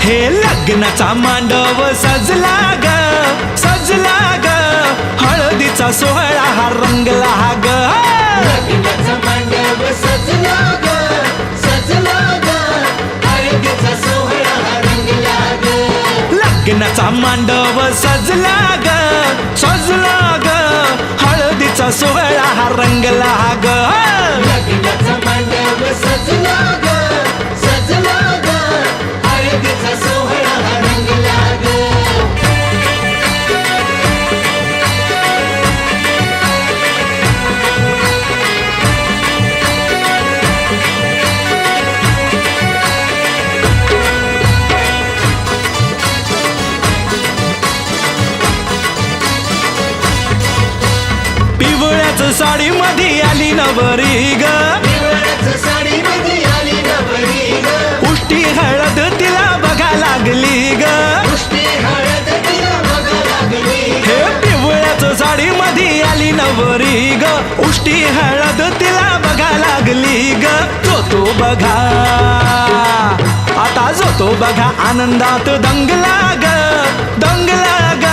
हे लग्नाचा मांडव सजला ग सजला ग हळदीचा सोहळा हा रंगला ग लग्नाचा मांडव सजला ग सजला ग हळदीचा सोहळा हा रंगला ग लग्नाचा मांडव सजला ग सजला ग हळदीचा सोहळा हा रंगला ग लग्नाचा मांडव सजला ग सजला ग हळदीचा सोहळा हा रंगला ग पिवळ्याच साडी मध्ये आली नवरी ग पिवळ्याच साडीमध्ये आली नवरी ग उष्टी हळद तिला बघा लागली ग पुष्टी हळद तिला बघा लागली हे पिवळ्याच साडी मध्ये आली नवरी ग उष्टी हळद तिला बघा लागली ग तो बघा आता जो बघा आनंदात दंगला ग दंगला ग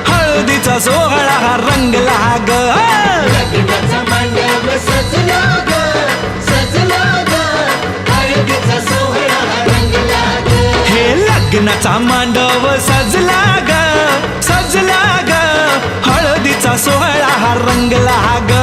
हळदीचा सोहळा हा रंगला ग लग्नाचा मांडव सजला ग सजला ग हळदीचा सोहळा हा रंगला ग हे लग्नाचा मांडव सजला ग सजला ग हळदीचा सोहळा हा रंगला ग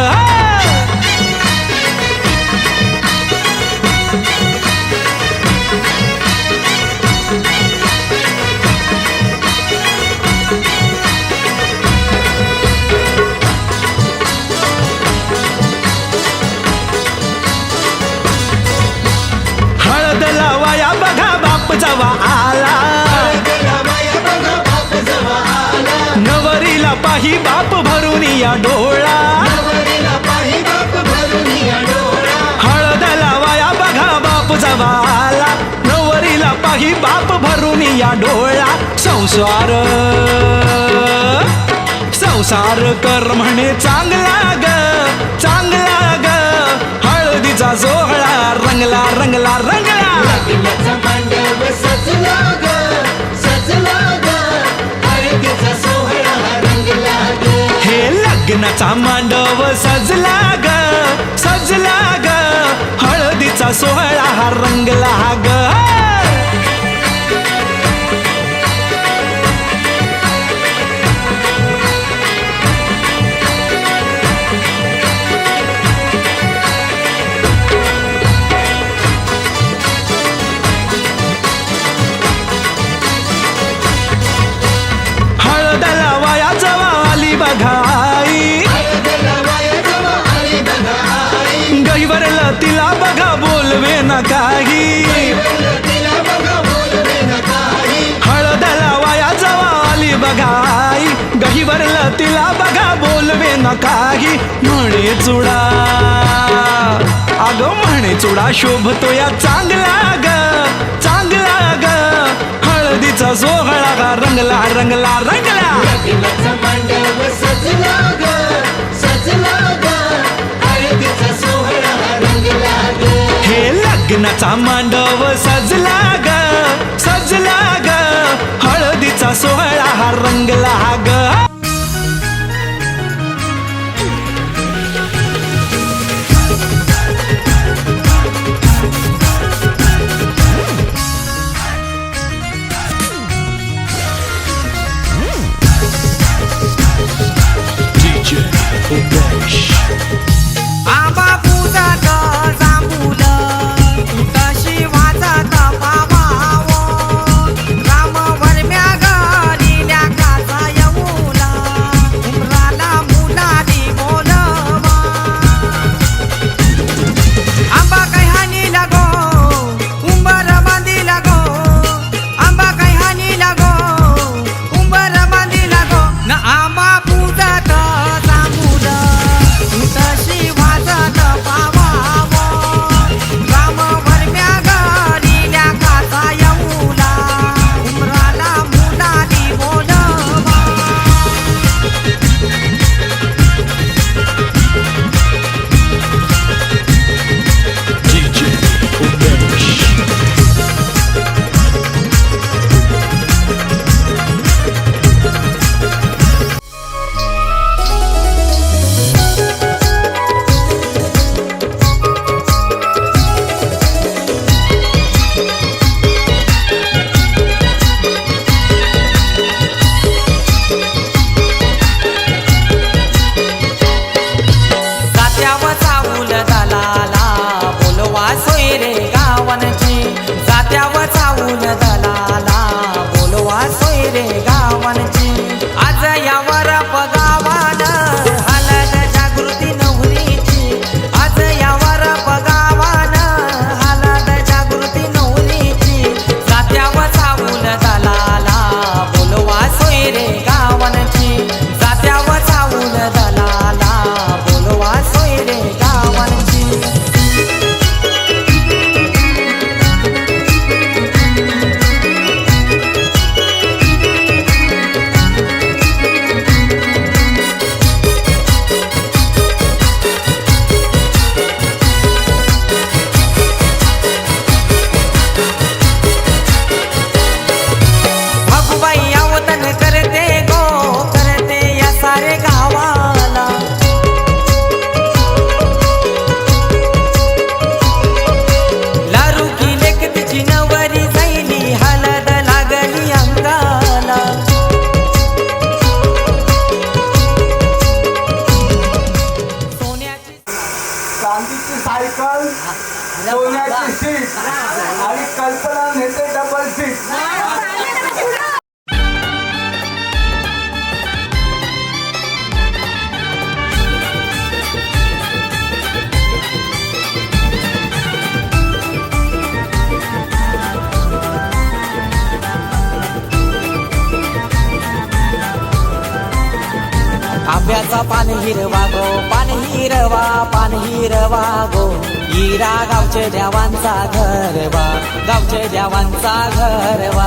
हळद लावाया बघा बाप जवा आला हळदीला बाया बघा बाप जवा आला नवरीला पाही बाप भरून या डोळा नवरीला पाही बाप भरून या डोळा हळद लावाया बघा बाप जवा आला नवरीला पाही बाप भरून या डोळा संसार संसार कर म्हणे चांगला ग चांगला ग हळदीचा सोहळा रंगला रंगला रंगला लग्नाचा मांडव सजला ग सजला ग हळदीचा सोहळा हा रंगला ग हे लग्नाचा मांडव सजला ग सजला ग हळदीचा सोहळा हा रंगला ग हळद लावाया जवा आली बघाई हळदीला बाया जवा आली बघा आई गहिवरला तिला बघा बोलवे न काही तिला बघा बोलवे न काही हळद लावाया जवा आली बघाई गहिवरला तिला बघा बोलवे न काही म्हणे चुडा अग म्हणे चुडा शोभतो या चांगला ग चांगला ग हळदीचा सोहळा गा रंगला रंगला रंगला लग्नाचा मांडव सजला ग सजला ग हळदीचा सोहळा हा रंगला ग हे लग्नाचा मांडव सजला ग सजला ग हळदीचा सोहळा हा रंगला ग आबा पूजात जांभूल कशी वाजत पावावं राम वरम्या घरी लेकाचा येऊ सोन्याची सीट आणि कल्पना नेते डबल सीट. आंब्याचा पान हिरवा गो, पान हिरवा, पान हिरवा गो. हिरा गावचे देवांचा घरवा, गावचे देवांचा घरवा.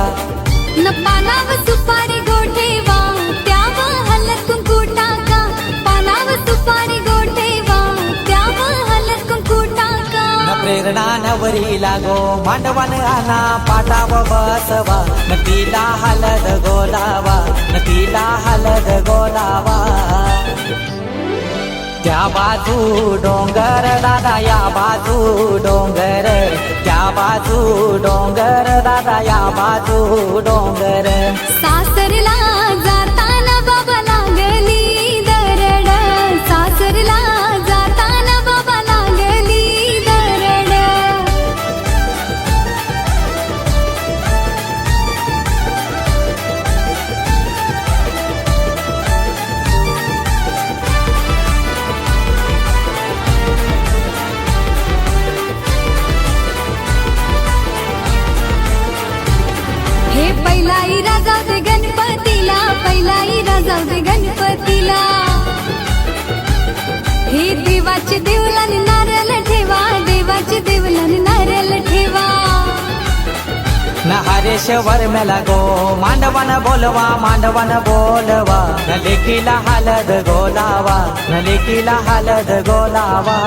न पानाव सुपारी गोठेवा, त्यावर हलत कुंकू टाका. पानाव सुपारी गोठेवा, त्यावर हलत कुंकू टाका. न प्रेरणा नवरी लागो, मांडवान आना पाटाव बसवा. न तिला हलद गोलावा, न तिला हलद गोलावा. त्या बाजू डोंगर दादा, या बाजू डोंगर. त्या बाजू डोंगर दादा, या बाजू डोंगर. सासरला जाताना बाबा लागली दरड. सासरला जाताना बाबा लागली दरड. हे पहिला इरा जाऊ दे गणपतीला, पहिला इरा जाऊ दे गणपतीला. हे देवाचे देवलाने नारळ ठेवा, देवाचे देवलाने नारळ ठेवा. न हरेश्वर मेला गो, मांडवान बोलवा, मांडवान बोलवा. न लेकीला हलद गोलावा, न लेकीला हलद गोलावा.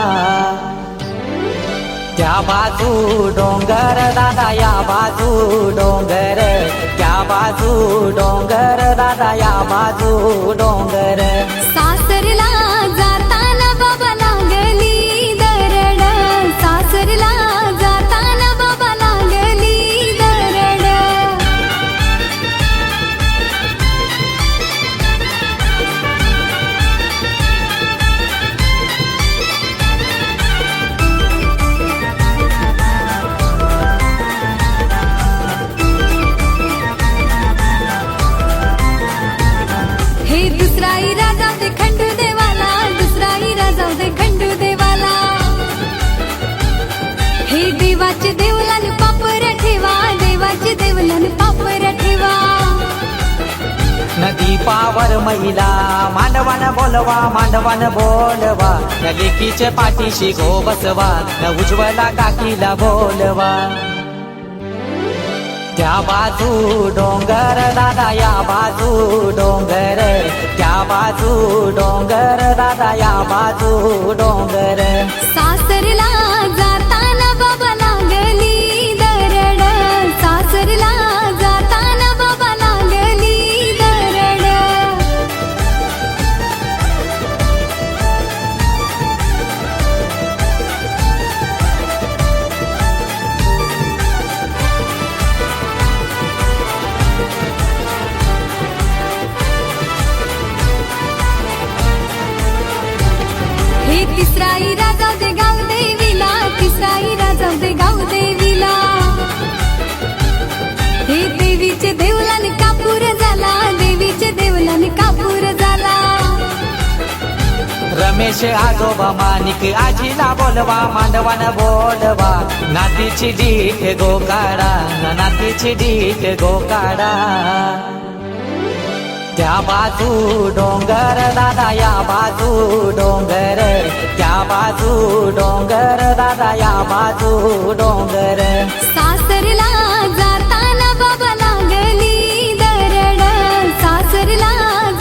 त्या बाजू डोंगर दादा, या बाजू डोंगर. त्या बाजू डोंगर दादा, या बाजू डोंगर. सासरला जाताना बाबा लागली दरड. सासरला जाताना बाबा लागली दरड. हे दुसरा इरा जाऊ दे खंडू देवाला, दुसरा इरा जाऊ दे खंडू देवाला. हे देवाचे देवलाने पापर ठेवा, देवाचे देवलाने पापर ठेवा. नदी पावर महिला, मांडवान बोलवा, मांडवान बोलवा. न लेकीचे पाठीशी गो बसवा, न उज्ज्वला काकीला बोलवा. त्या बाजू डोंगर दादा, या बाजू डोंगर. त्या बाजू डोंगर दादा, या बाजू डोंगर. सासरला जाताना बाबा लागली दरड. सासरला जाताना बाबा लागली दरड. हे तिसरा इरा जाऊ दे गाव देवीला, तिसरा इरा जाऊ दे गाव देवीला. हे देवीचे देवलाने कापूर झाला, देवीचे देवलाने कापूर झाला. रमेश आजोबा मानिक आजीला बोलवा, मांडवान बोलवा. नातीची डीठ गोकाडा, न नातीची डीठ गोकाडा. त्या बाजू डोंगर दादा, या बाजू डोंगर. त्या बाजू डोंगर दादा, या बाजू डोंगर. सासरला जाताना बाबा लागली दरड. सासरला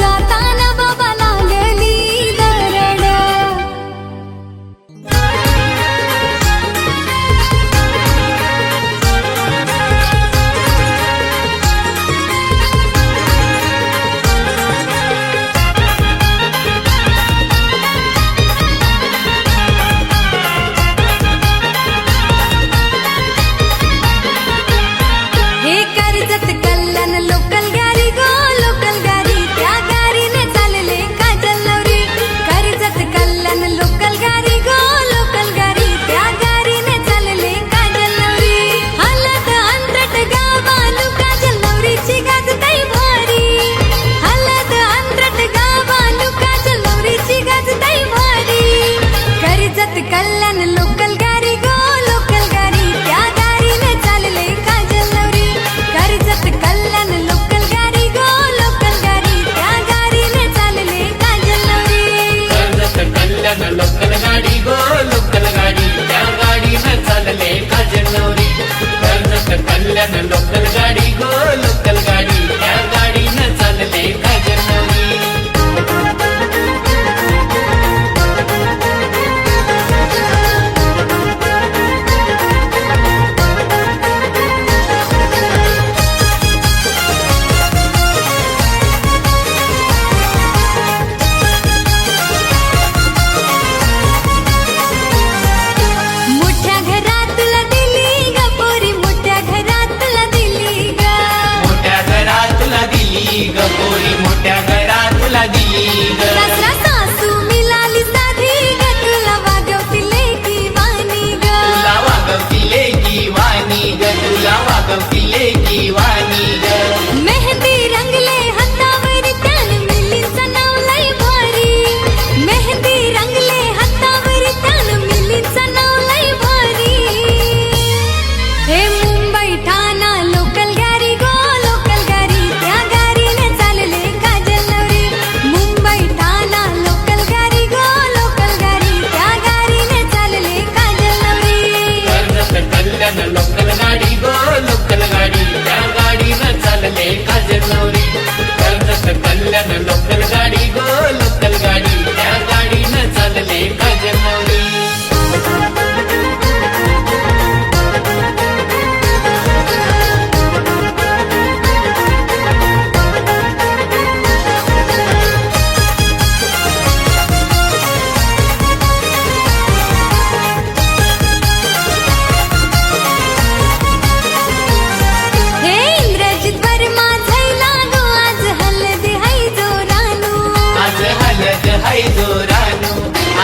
जाताना बाबा लागली दरड. कल्याण लोकल गाडी गो लोकल गाडी त्या गाडीनं चालले काजल नवरी कर्जत कल्याण लोकल गाडी गो लोकल गाडी त्या गाडीनं चालले काजल नवरी मोठ्या घरात तुला दिली ग पोरी मोठ्या घरात तुला दिली ग मोठ्या घरात तुला दिली ग पोरी मोठ्या घरात तुला दिली ग सासरा सासू मिळाली साधी ग तुला वागवतील की वाणी ग तुला वागवतीले की वाणी ग तुला वागवतीले की वाणी ग मेहंदी रंगले हातावर त्यान मिलींचं नाव लय भारी मेहंदी रंगले हातावर त्यान मिलींचं नाव लय भारी हे मुंबई ठाणा लोकल गाडी गो लोकल गाडी त्या गाडीने चालले काजल नवरी मुंबई ठाणा लोकल गाडी गो लोकल गाडी त्या गाडीने चालले काजल नवरी कर्जत कल्याण लोकल गाडी गो लोकल गाडी त्या गाडीनं चालले काजल नवरी कर्जत कल्याण लोकल गाडी गो लोकल गाडी त्या गाडीनं चालले काजल नवरी हे इंद्रजित वर्मा झैला गो आज हलद हाय जोरानू आज हलद हाय जोरानू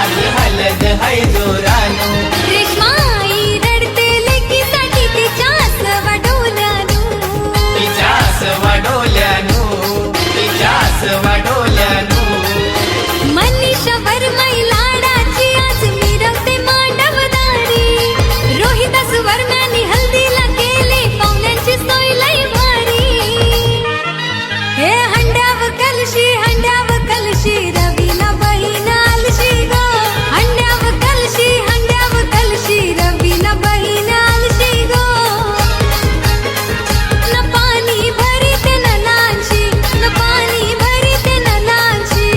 आज हलद हाय जोरानू रेशमाई रडते लेकीसाठी तिच्यास वडोल्यानू तिच्यास वाढवल्यानू तिच्यास वाढवल्यानू मनीषा वर्माई लाडाची आज मिरवते मांडवदारी रोहिदास वर्म्यानी हल्दीला केले पाहुण्यांची सोय लय भारी हे हंड्याव कलशी रवीना बहीण आलशी ग हंड्याव कलशी रवीना बहीण आलशी ग न पाणी भरीते न नानशी न पाणी भरीते न नानशी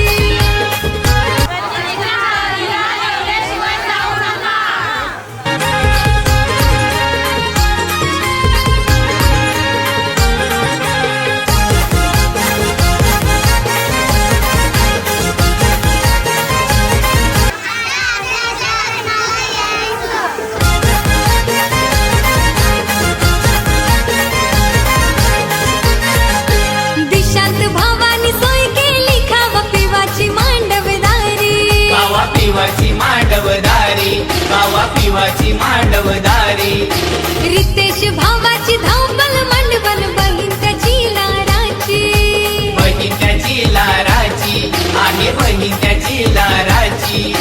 दिशांत भावानी सोय केली खावा पिवाची मांडवदारी कावा पिवाची मांडवदारी कावा पिवाची मांडवदारी रितेश भावाची धावपल मांडवल बहीण त्याची लाडाची बहीण त्याची लाराची आहे बहीण त्याची लाराची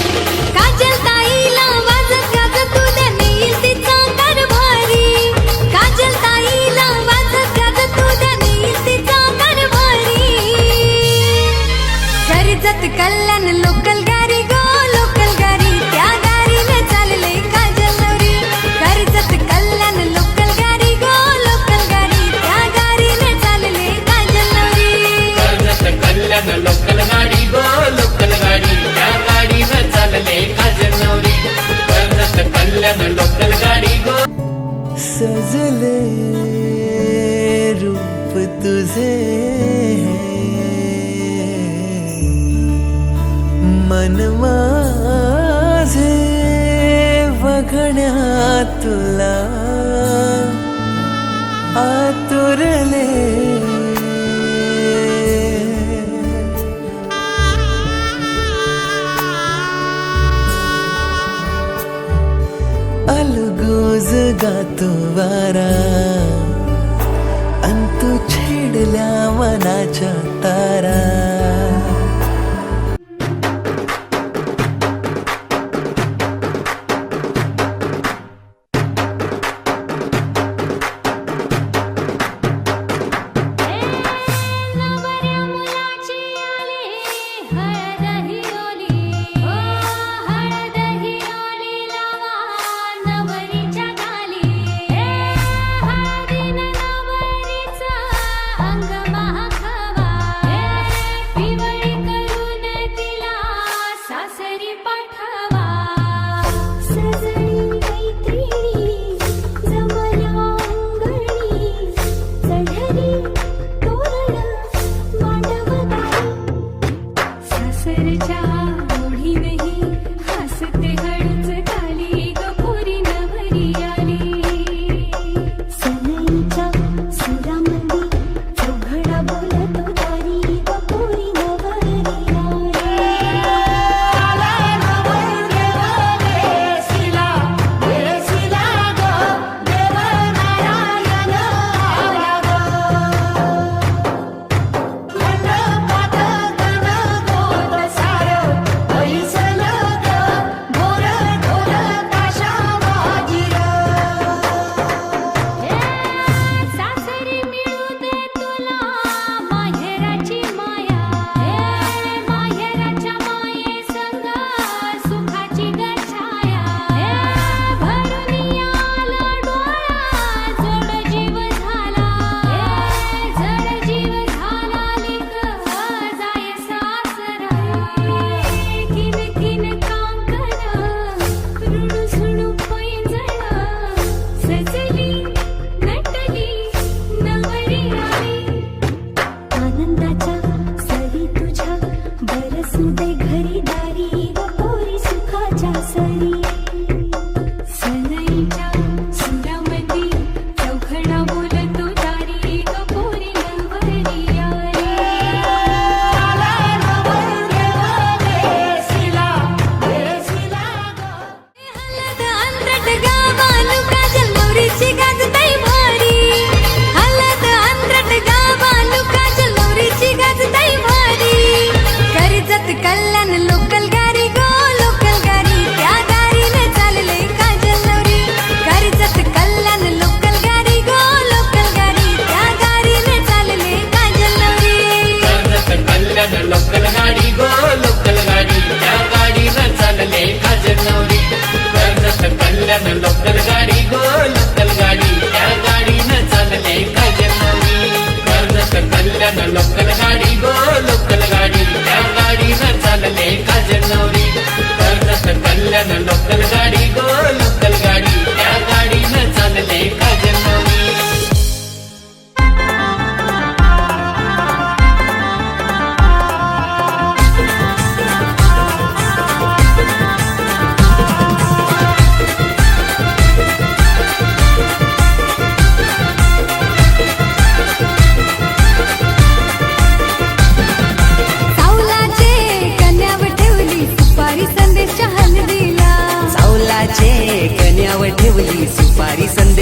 काजल ताईला वाजत गाजत तुला नेईल तिचा कारभारी काजल ताईला वाजत गाजत तुला नेईल तिचा कारभारी कर्जत कल्याण लोकल गाडी गो लोकल गाडी त्या गाडीने चालले काजल नवरी कर्जत कल्याण लोकल गाडी गो लोकल गाडी त्या गाडीने चालले काजल नवरी कर्जत कल्याण लोकल गाडी गो लोकल गाडी त्या गाडीनं चालले काजल नवरी कर्जत कल्याण लोकल गाडी गो सजले रूप तुझे मन माझे बघण्या तुला आतुरले अलगोज गातो वारा अंतू छेडल्या मनाच्या तारा नवऱ्या मुलाची आली हळद ही ओली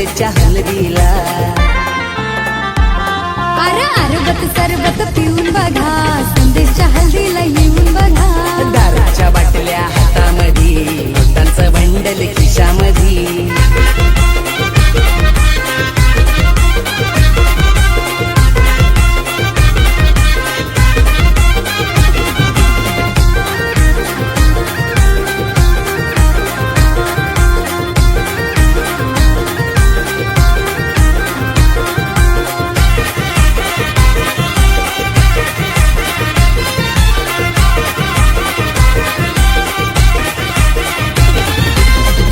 संदेशच्या हलदीला अरे अरबत सरबत पिऊन बघा संदेशच्या हल्दीला येऊन बघा दारूच्या बाटल्या हातामध्ये नोटांचं बंडल खिशामध्ये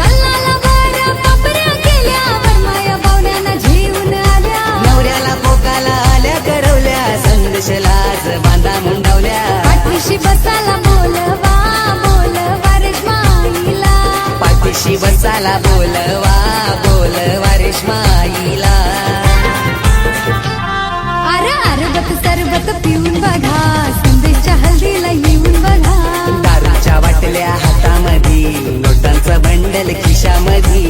तल्लाला वाऱ्या पापऱ्या केल्या वरमाया पाहुण्यांना झेवून आल्या नवऱ्याला पोकाला आल्या करवल्या संदेशलाच बांधा मुंडावल्या पाठीशी बसाला बोलवा रेशमाईला पाठीशी बसाला बोलवा रेशमाईला अरे अरबत सरबत पिऊन बघा संदेशच्या हल्दीला येऊन बघा दारूच्या बाटल्या हातामध्ये नोटांचं बंडल खिशामध्ये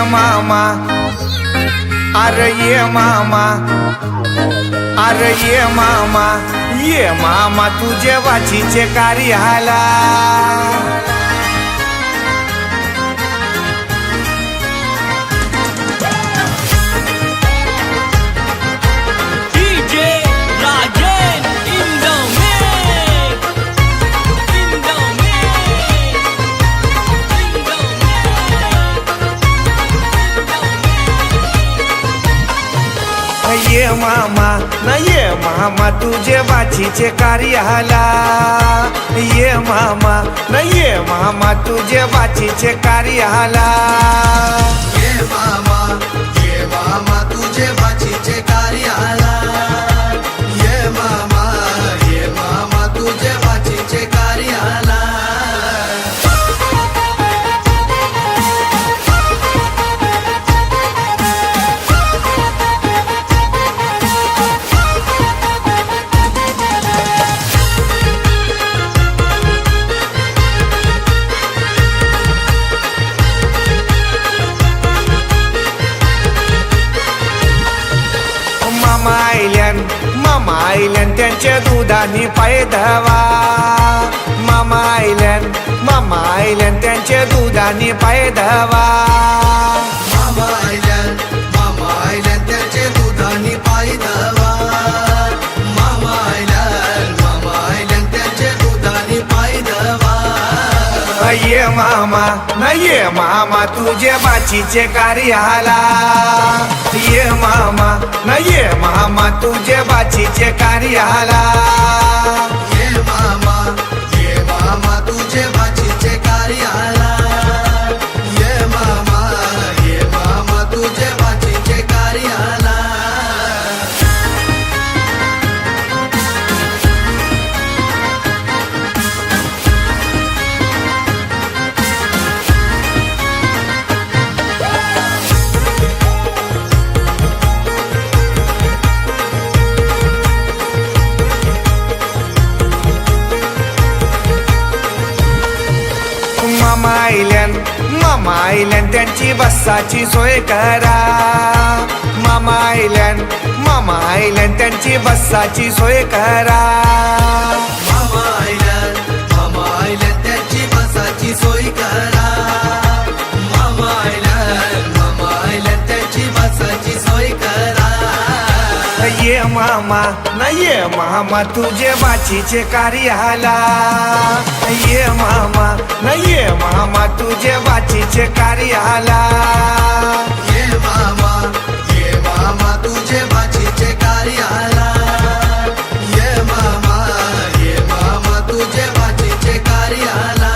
मामा अरे ये मामा अरे ये मामा तुझे वाचीचे कार्याला DJ Rajan in the mix. In the mix. In the ये मामा तुझे वाचीचे कार्याला ये मामा तुझे वाचीचे कार्याला ये मामा तुझे बाचीचे कार्याला ये मामा तुझे बाचीचे कार्याला मामा आयल्यान त्यांच्या दुधानी पाय धवा मामा आयल्यान त्यांच्या दुधानी पाय धवा मामा आयल्यान त्याचे दुधानी पायी धावा मामा आयल्यान त्याचे दुधानी पायी धावा ये मामा तुझे बाचीचे कार्याला ये मामा तुझे बाचीचे कार्याला ये मामा तुझे बाचीचे कार्याला ये मामा तुझे बाचीचे कार्याला मामा आयल्यान त्यांची बसाची सोय करा मामा आयल्यान त्यांची बसाची सोय करा मामा आयल्यान त्याची बसाची सोय करा मामा आयल्यान त्याची बसाची सोय करा ये मामा तुझे बाचीचे कार्याला ये मामा तुझे बाचीचे कार्याला ये मामा तुझे बाचीचे कार्याला ये मामा तुझे बाचीचे कार्याला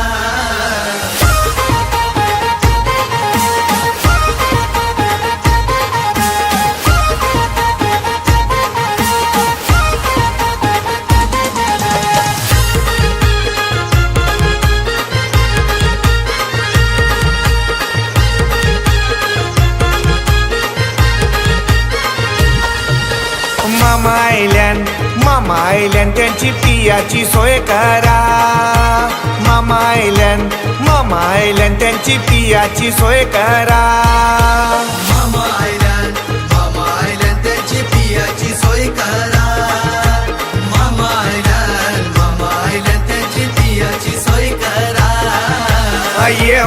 मामा आयल्यान त्यांची पियाची सोय करा मामा आयल्यान त्यांची पियाची सोय करा मामा आयल्यान त्याची पियाची सोय करा मामा आयल्यान त्याची पियाची सोय करा ये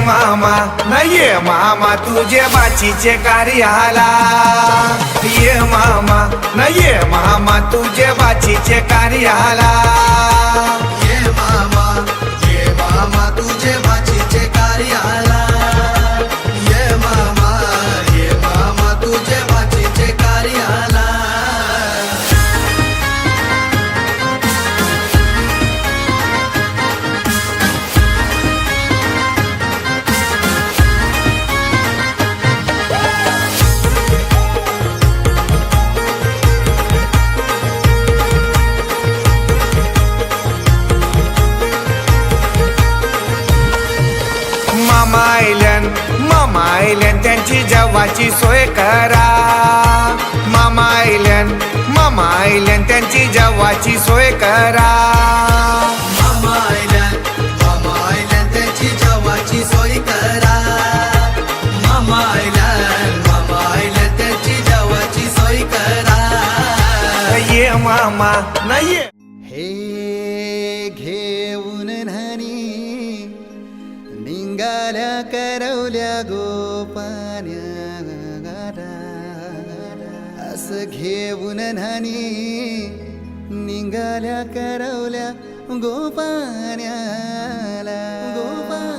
मामा तुझे बाचीचे कार्याला ये मामा तुझे बाचीचे कार्याला ये मामा तुझे बाचीचे कार्याला ये मामा तुझे बाचीचे कार्याला मामा आयल्यान त्यांची जेवाची सोय करा मामा आयल्यान त्यांची जेवाची सोय करा मामा आयल्यान त्याची जेवाची सोय करा मामा आयल्यान ये मामा नाही ये. हे घेऊन न्हाणी निंगाल्या करवल्या गोपान्या असं घेऊन न्हाणी निंगाल्या करवल्या गोपान्याला गोपान्याला.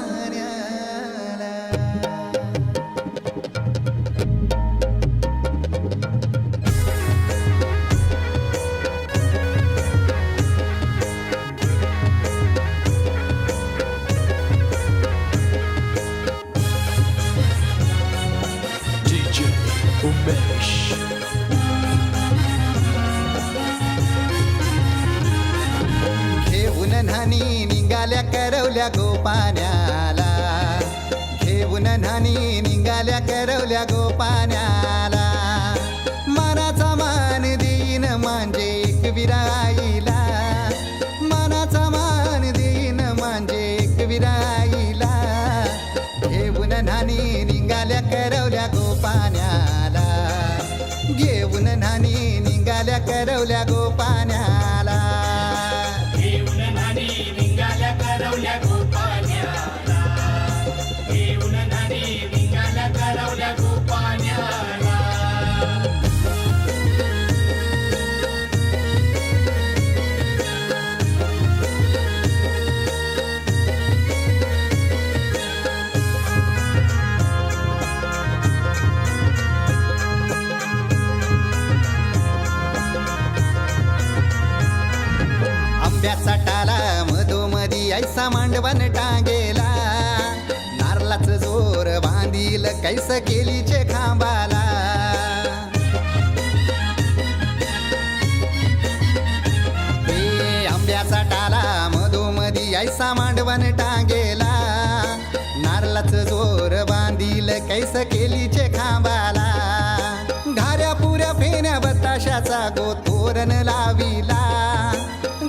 DJ Umesh. घेऊन न्हाणी निघाल्या करवल्या गोपान्याला घेऊन न्हाणी निघाल्या करवल्या गोपान्याला. मानाचा मान देईन म्हणजे एक विराईला मानाचा मान देईन म्हणजे एक विराईला. घेऊन न्हाणी निघाल्या करवल्या गोपान्याला घेऊन न्हाणी निघाल्या करवल्या गोपान्याला. घेऊन न्हाणी निघाल्या करवल्या गोपान्याला घेऊन न्हाणी निघाल्या करवल्या गोपान्याला. आंब्याचा टाला मधोमधी ऐसा मांडवण टांगेला नारळाचं जोर बांधील कैस केलीचे खांबाला. हे आंब्याचा टाला मधोमधी ऐसा मांडवण टांगेला नारळाचं जोर बांधील कैस केलीचे खांबाला. घाऱ्या पुऱ्या फेण्या बताशाचा गोतोरण लाविला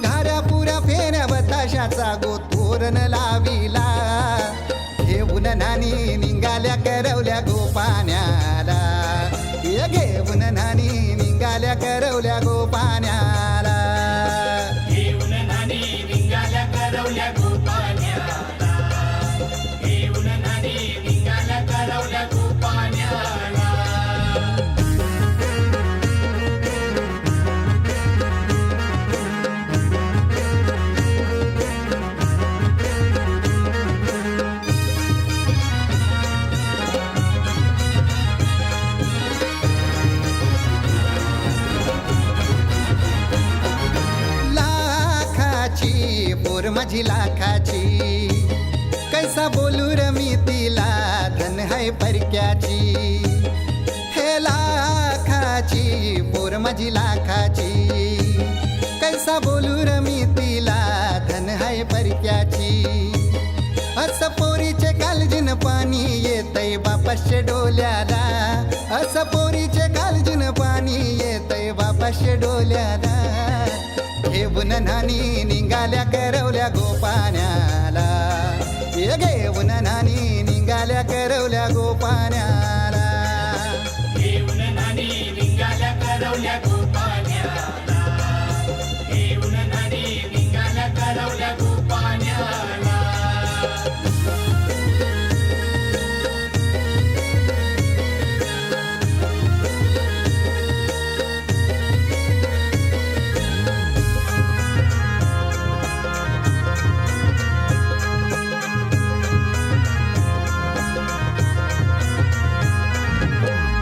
घाऱ्या पुऱ्या फेण्या बताशाचा गोतोरण लाविला. घेऊन न्हाणी निघाल्या करवल्या गोपान्याला घेऊन न्हाणी निघाल्या करवल्या गोपान्याला. घेऊन न्हाणी निघाल्या करवल्या गोपान्याला घेऊन न्हाणी निघाल्या करवल्या गोपान्याला. लाखाची पोर माझी लाखाची कैसा बोलू र मी तिला धन है परक्याची. हे लाखाची पोर माझी लाखाची कैसा बोलू र मी तिला धन है परक्याची. असं पोरीचे कालजीन पाणी येतय बापाशे डोल्याला असं पोरीचे कालजीन पाणी येतय बापाशे डोल्याला. घेऊन न्हाणी निघाल्या करवल्या गोपान्याला घेऊन न्हाणी निघाल्या करवल्या गोपान्याला. घेऊन न्हाणी निघाल्या करवल्या गोपान्याला घेऊन न्हाणी निघाल्या करवल्या गोपान्याला.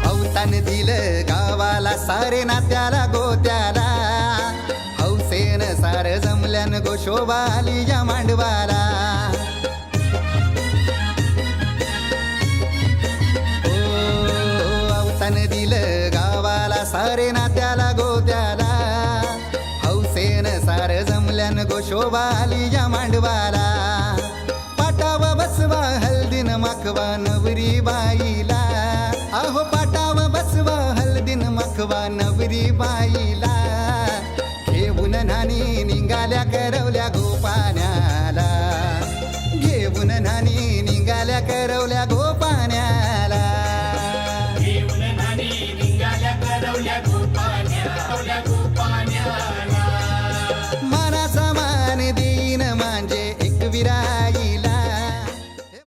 अवतान दिलं गावाला सारे नात्याला गोत्याला हौसेन सार जमल्यान गोशोबा आली या मांडवाला. अवतान दिलं गावाला सारे नात्याला गोत्याला हौसेन सार जमल्यान गोशोबा आली या मांडवाला. पाटावा बसवा हल्दीन माखवा नवरी बाईला अहो पाटावा बसवा हल्दीन माखवा नवरी बाईला. घेऊन न्हाणी निघाल्या करवल्या गोपान्याला घेऊन न्हाणी निघाल्या करवल्या गोपान्याला. घेऊन न्हाणी निघाल्या करवल्या गोपान्याला